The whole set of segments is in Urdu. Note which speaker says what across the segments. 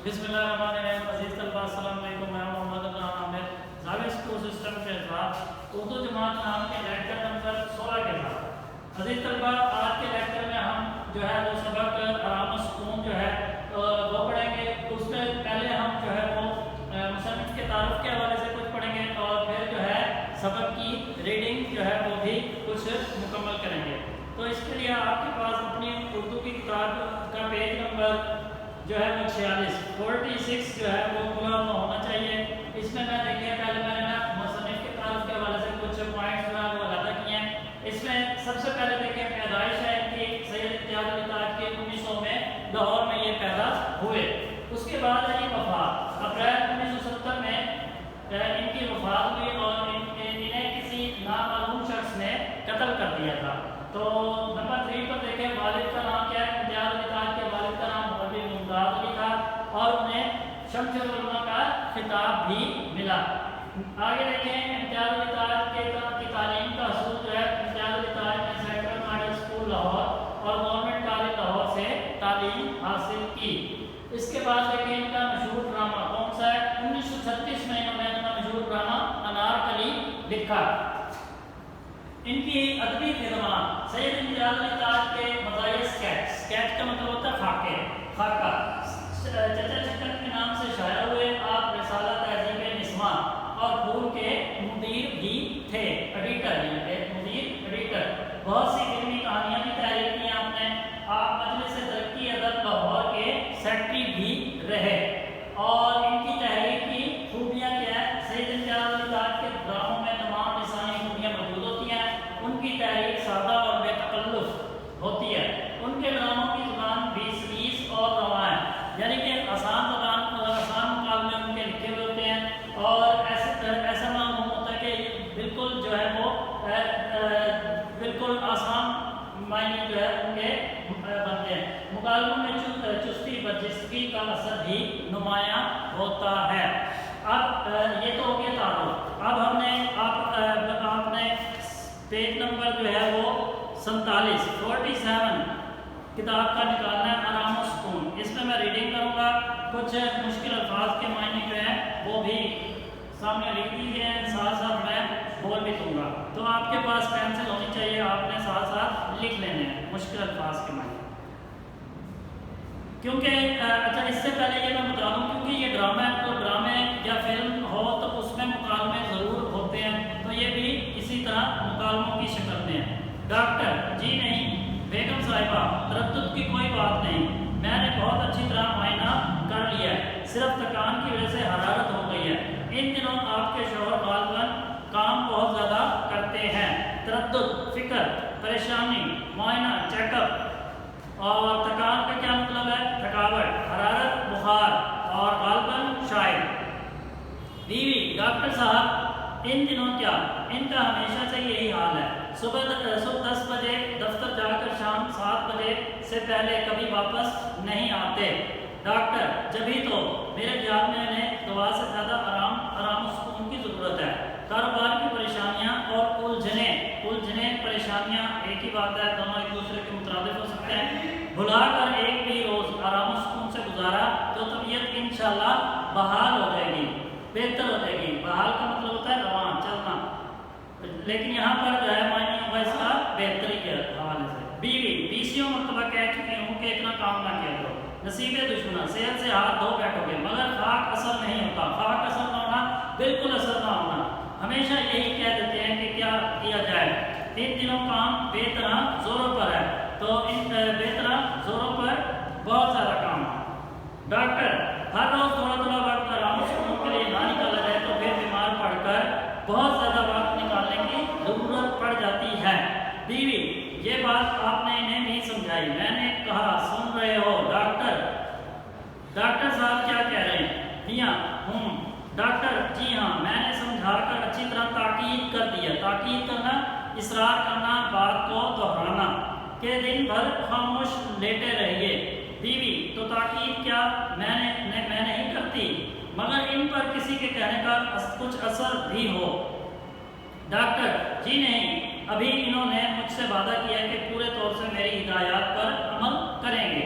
Speaker 1: بسم اللہ الرحمن الرحیم. عزیز طلباء السلام علیکم. میں محمد عمران عامر زاویہ اسکول سسٹم کے ساتھ اردو جماعت نام کے لیکچر نمبر 16 کے ساتھ. عزیز طلباء آج کے لیکچر میں ہم جو ہے وہ سبق آرام و سکون جو ہے وہ پڑھیں گے. اس میں پہلے ہم جو ہے وہ مصنف کے تعارف کے حوالے سے کچھ پڑھیں گے اور پھر جو ہے سبق کی ریڈنگ جو ہے وہ بھی کچھ مکمل کریں گے. تو اس کے لیے آپ کے پاس اپنی اردو کی کتاب کا پیج نمبر جو ہے وہ 46 جو ہے وہ پورا ہونا چاہیے. اس میں دیکھیے پہلے میں نے مصنف کے تعارف کے حوالے سے کچھ پوائنٹس جو ہے وہ علیحدہ کیے ہیں. اس میں سب سے پہلے دیکھیں پیدائش ہے ان کی. سید امتیاز علی تاج کے 1900 میں لاہور میں یہ پیدا ہوئے. اس کے بعد ہے وفات. اپریل 1970 میں ان کی وفات ہوئی اور انہیں کسی نامعلوم شخص نے قتل کر دیا تھا. تو نمبر 3 پر دیکھیں والد کا نام کیا ہے. امتیاز علی تاج کے والد کا نام ممتاز علی تھا اور انہیں شمس العلماء کا خطاب بھی ملا. آگے دیکھیں امتیاز علی تاج کی تعلیم کا حصول جو ہے امتیاز علی تاج نے سینٹرل ماڈل اسکول لاہور اور گورنمنٹ کالج لاہور سے تعلیم حاصل کی. اس کے بعد دیکھیں ان کا مشہور ڈرامہ کون سا ہے. 1936 میں انہوں نے اپنا مشہور ڈرامہ انارکلی لکھا. ان کی ادبی خدمات سید امتیاز علی تاج کے مزاحیہ اسکیچ کا مطلب ہوتا ہے خاکہ چچا چکن کے نام سے شائع ہوئے. آپ رسالہ تہذیب نسواں اور پھول کے مدیر بھی تھے. ایڈیٹر ایڈیٹر بہت سی علمی کہانیاں بھی تحریر کی آپ نے. آپ مجلس ترقی ادب لاہور کے سیکرٹری بھی رہے. اور ان کی تحریر کی خوبیاں کیا ہے. سید امتیاز علی تاج کے ڈراموں میں تمام لسانی خوبیاں موجود ہوتی ہیں. ان کی تحریر سادہ اور بے تکلف ہوتی ہے. ان کے ڈراموں کی زبان بھی سلیس اور رواں ہے, یعنی کہ آسان مکالمے ان کے لکھے ہوئے ہوتے ہیں اور ایسا معلوم ہوتا ہے کہ بالکل جو ہے وہ بالکل آسان معنی جو ہے ان کے بنتے ہیں. مکالموں میں چستی برجستگی کا اثر بھی نمایاں ہوتا ہے. اب یہ تو ہو گیا تعارف. اب ہم نے آپ نے پیج نمبر جو ہے وہ 47 کتاب کا نکالنا ہے آرام و سکون. اس میں ریڈنگ کروں گا. کچھ مشکل الفاظ کے معنی جو ہیں وہ بھی سامنے لکھ دیے ہیں, ساتھ ساتھ میں بول بھی دوں گا. تو آپ کے پاس پینسل ہونی چاہیے, آپ نے ساتھ ساتھ لکھ لینے ہیں مشکل الفاظ کے معنی. کیونکہ اچھا اس سے پہلے یہ میں بتا دوں کیونکہ یہ ڈرامہ ہے تو ڈرامے یا فلم ہو تو اس میں مکالمے ضرور ہوتے ہیں. تو یہ بھی اسی طرح مکالموں کی شکل میں ہے. ڈاکٹر جی نہیں. بیگم صاحبہ تردد کی کوئی بات نہیں, میں نے بہت اچھی طرح معائنہ کر لیا ہے, صرف تکان کی وجہ سے حرارت ہو گئی ہے. ان دنوں آپ کے شوہر غالباً کام بہت زیادہ کرتے ہیں. تردد فکر پریشانی معائنہ چیک اپ. اور تکان کا کیا مطلب ہے تھکاوٹ. حرارت بخار اور غالباً شاید. بیوی ڈاکٹر صاحب ان دنوں کیا, ان کا ہمیشہ سے یہی حال ہے. صبح 10 بجے دفتر جا کر شام 7 بجے سے پہلے کبھی واپس نہیں آتے. ڈاکٹر جبھی تو میرے خیال میں انہیں دوا سے زیادہ آرام و سکون کی ضرورت ہے. کاروبار کی پریشانیاں اور الجھنیں پریشانیاں ایک ہی بات ہے, دونوں ایک دوسرے کے مترادف ہو سکتے ہیں. بھلا کر ایک بھی روز آرام و سکون سے گزارا تو طبیعت انشاءاللہ بحال ہو جائے گی, بہتر ہو جائے گی. بحال کا مطلب ہوتا ہے رواں چلنا, لیکن یہاں پر جو ہے معنی ہوگا اس کا بہتری کے حوالے سے. بیوی 20 مرتبہ کہہ چکی ہوں کہ اتنا کام نہ کیا کرو. نصیب دشمن صحت سے ہاتھ دھو بیٹھو گے مگر خاک اثر نہیں ہوتا. خاک اثر نہ ہونا بالکل اثر نہ ہونا. ہمیشہ یہی کہہ دیتے ہیں کہ کیا کیا جائے. ان دنوں کام بے طرح زوروں پر ہے, تو ان بے طرح زوروں پر بہت زیادہ کام ہے. ڈاکٹر ہر روز تھوڑا وقت آرام و سکون کے لیے نہ نکالا جائے تو پھر بیمار پڑ کر بہت زیادہ وقت نکالنے کی ضرورت پڑ جاتی ہے. بیوی یہ بات آپ نے انہیں نہیں سمجھائی. میں نے کہا سن رہے ہو. ڈاکٹر صاحب کیا کہہ رہے ہیں. میاں ڈاکٹر جی ہاں, میں نے سمجھا کر اچھی طرح تاکید کر دیا. تاکید کرنا اصرار کرنا, بات کو دہرانا کہ دن بھر خاموش لیٹے رہیے. بیوی تو تاکید کیا میں نہیں کرتی مگر ان پر کسی کے کہنے کا کچھ اثر بھی ہو. ڈاکٹر جی نہیں, ابھی انہوں نے مجھ سے وعدہ کیا کہ پورے طور سے میری ہدایات پر عمل کریں گے.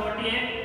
Speaker 1: 48।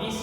Speaker 1: 20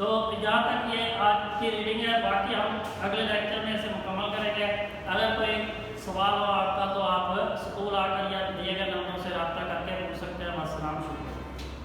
Speaker 1: تو یہاں تک یہ آج کی ریڈنگ ہے، باقی ہم اگلے لیکچر میں اسے مکمل کریں گے۔ اگر کوئی سوال ہو آپ کا تو آپ اسکول آ کر یا دیے گئے نمبروں سے رابطہ کر